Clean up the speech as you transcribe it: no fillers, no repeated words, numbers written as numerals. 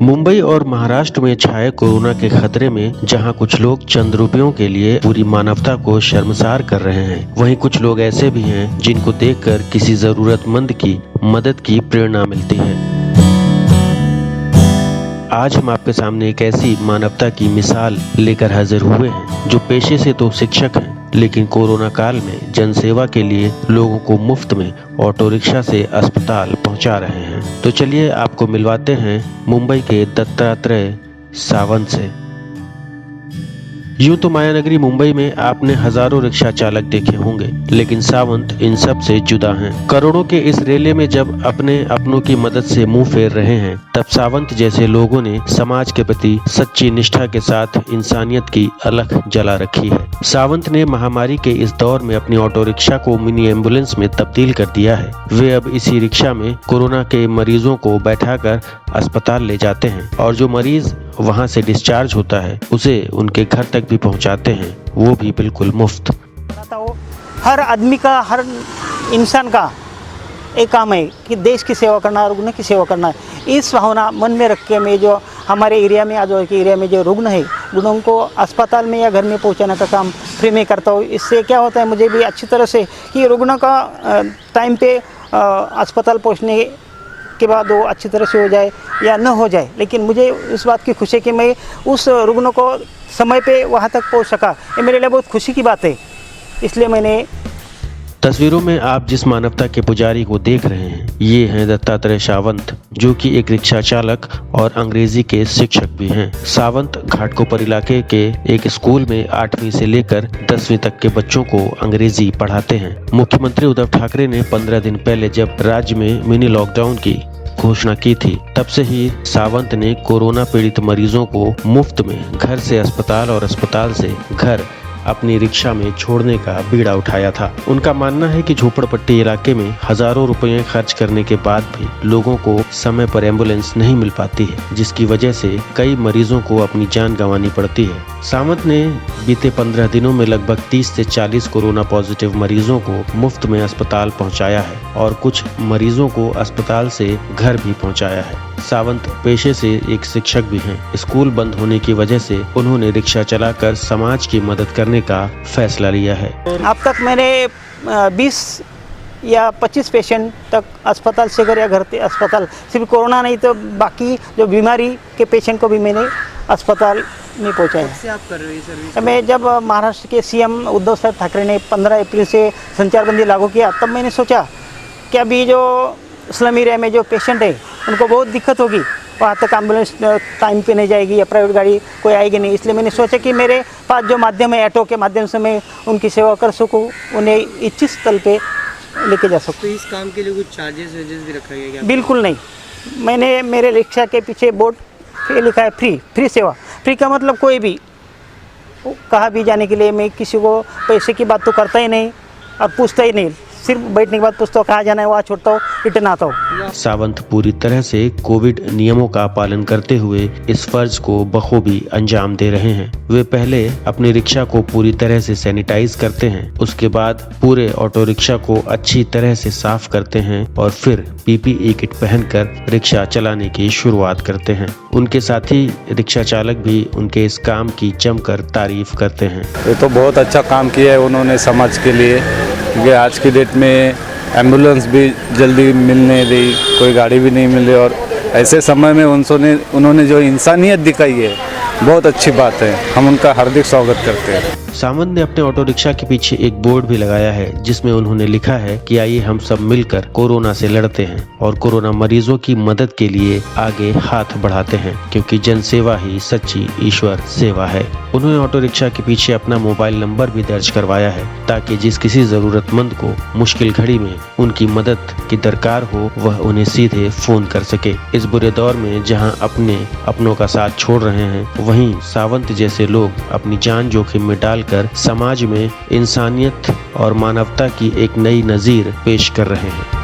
मुंबई और महाराष्ट्र में छाए कोरोना के खतरे में जहां कुछ लोग चंद रुपयों के लिए पूरी मानवता को शर्मसार कर रहे हैं, वहीं कुछ लोग ऐसे भी हैं जिनको देखकर किसी जरूरतमंद की मदद की प्रेरणा मिलती है। आज हम आपके सामने एक ऐसी मानवता की मिसाल लेकर हाजिर हुए हैं जो पेशे से तो शिक्षक हैं, लेकिन कोरोना काल में जनसेवा के लिए लोगों को मुफ्त में ऑटो रिक्शा से अस्पताल पहुंचा रहे हैं। तो चलिए आपको मिलवाते हैं मुंबई के दत्तात्रेय सावंत से। यूं तो मायानगरी मुंबई में आपने हजारों रिक्शा चालक देखे होंगे, लेकिन सावंत इन सब से जुदा हैं। करोड़ों के इस रेले में जब अपने अपनों की मदद से मुंह फेर रहे हैं, तब सावंत जैसे लोगों ने समाज के प्रति सच्ची निष्ठा के साथ इंसानियत की अलख जला रखी है। सावंत ने महामारी के इस दौर में अपनी ऑटो रिक्शा को मिनी एम्बुलेंस में तब्दील कर दिया है। वे अब इसी रिक्शा में कोरोना के मरीजों को बैठाकर अस्पताल ले जाते हैं और जो मरीज वहां से डिस्चार्ज होता है उसे उनके घर तक भी पहुंचाते हैं, वो भी बिल्कुल मुफ्त। हर आदमी का, हर इंसान का एक काम है कि देश की सेवा करना, रुग्ण की सेवा करना है। इस भावना मन में रख के मैं जो हमारे एरिया में, आजू के एरिया में जो रुग्ण है, रुग्णों को अस्पताल में या घर में पहुंचाने का काम फ्री में करता हूँ। इससे क्या होता है, मुझे भी अच्छी तरह से कि रुग्ण का टाइम पे अस्पताल पहुँचने के बाद वो अच्छी तरह से हो जाए या न हो जाए, लेकिन मुझे इस बात की खुशी है कि मैं उस रुग्ण को समय पे वहाँ तक पहुँच सका। ये मेरे लिए बहुत खुशी की बात है। इसलिए मैंने तस्वीरों में आप जिस मानवता के पुजारी को देख रहे हैं, ये हैं दत्तात्रेय सावंत, जो कि एक रिक्शा चालक और अंग्रेजी के शिक्षक भी हैं। सावंत घाटकोपर इलाके के एक स्कूल में 8वीं से लेकर 10वीं तक के बच्चों को अंग्रेजी पढ़ाते हैं। मुख्यमंत्री उद्धव ठाकरे ने 15 दिन पहले जब राज्य में मिनी लॉकडाउन की घोषणा की थी, तब से ही सावंत ने कोरोना पीड़ित मरीजों को मुफ्त में घर से अस्पताल और अस्पताल से घर अपनी रिक्शा में छोड़ने का बीड़ा उठाया था। उनका मानना है कि झोपड़पट्टी इलाके में हजारों रुपए खर्च करने के बाद भी लोगों को समय पर एम्बुलेंस नहीं मिल पाती है, जिसकी वजह से कई मरीजों को अपनी जान गंवानी पड़ती है। सावंत ने बीते 15 दिनों में लगभग 30 से 40 कोरोना पॉजिटिव मरीजों को मुफ्त में अस्पताल पहुंचाया है और कुछ मरीजों को अस्पताल से घर भी पहुंचाया है। सावंत पेशे से एक शिक्षक भी हैं। स्कूल बंद होने की वजह से उन्होंने रिक्शा चलाकर समाज की मदद करने का फैसला लिया है। अब तक मैंने 20 या 25 पेशेंट तक अस्पताल से घर या घर से अस्पताल, सिर्फ कोरोना नहीं तो बाकी जो बीमारी के पेशेंट को भी मैंने अस्पताल में पहुंचाया है। आप कर रहे हैं सर्विस? मैं जब महाराष्ट्र के सीएम उद्धव साहब ठाकरे ने 15 अप्रैल से संचारबंदी लागू किया, तब मैंने सोचा कि अभी जो स्लम एरिया में जो पेशेंट है उनको बहुत दिक्कत होगी, वहाँ तक एम्बुलेंस टाइम पे नहीं जाएगी या प्राइवेट गाड़ी कोई आएगी नहीं। इसलिए मैंने सोचा कि मेरे पास जो माध्यम है, ऑटो के माध्यम से मैं उनकी सेवा कर सकूँ, उन्हें इच्छित स्थल पे लेके जा सकूँ। तो इस काम के लिए कुछ चार्जेस भी रखा गया क्या? बिल्कुल नहीं। मैंने मेरे रिक्शा के पीछे बोर्ड पे लिखा है फ्री सेवा। फ्री का मतलब कोई भी कहाँ भी जाने के लिए, मैं किसी को पैसे की बात तो करता ही नहीं और पूछता ही नहीं, सिर्फ बैठने के बाद पूछता हूँ कहाँ जाना है, वहाँ छोड़ता हूँ, रिटर्न आता हूँ। सावंत पूरी तरह से कोविड नियमों का पालन करते हुए इस फर्ज को बखूबी अंजाम दे रहे हैं। वे पहले अपनी रिक्शा को पूरी तरह से सैनिटाइज करते हैं, उसके बाद पूरे ऑटो रिक्शा को अच्छी तरह से साफ करते हैं और फिर PPE किट पहनकर रिक्शा चलाने की शुरुआत करते हैं। उनके साथी रिक्शा चालक भी उनके इस काम की जमकर तारीफ करते हैं। ये तो बहुत अच्छा काम किया है उन्होंने समाज के लिए, क्योंकि आज की डेट में एम्बुलेंस भी जल्दी मिल नहीं रही, कोई गाड़ी भी नहीं मिल रही, और ऐसे समय में उन्होंने जो इंसानियत दिखाई है, बहुत अच्छी बात है। हम उनका हार्दिक स्वागत करते हैं। सावंत ने अपने ऑटो रिक्शा के पीछे एक बोर्ड भी लगाया है, जिसमें उन्होंने लिखा है कि आइए हम सब मिलकर कोरोना से लड़ते हैं और कोरोना मरीजों की मदद के लिए आगे हाथ बढ़ाते हैं, क्योंकि जन सेवा ही सच्ची ईश्वर सेवा है। उन्होंने ऑटो रिक्शा के पीछे अपना मोबाइल नंबर भी दर्ज करवाया है, ताकि जिस किसी जरूरतमंद को मुश्किल घड़ी में उनकी मदद की दरकार हो, वह उन्हें सीधे फोन कर सके। इस बुरे दौर में जहां अपनों का साथ छोड़ रहे हैं, वहीं सावंत जैसे लोग अपनी जान जोखिम में डालकर समाज में इंसानियत और मानवता की एक नई नजीर पेश कर रहे हैं।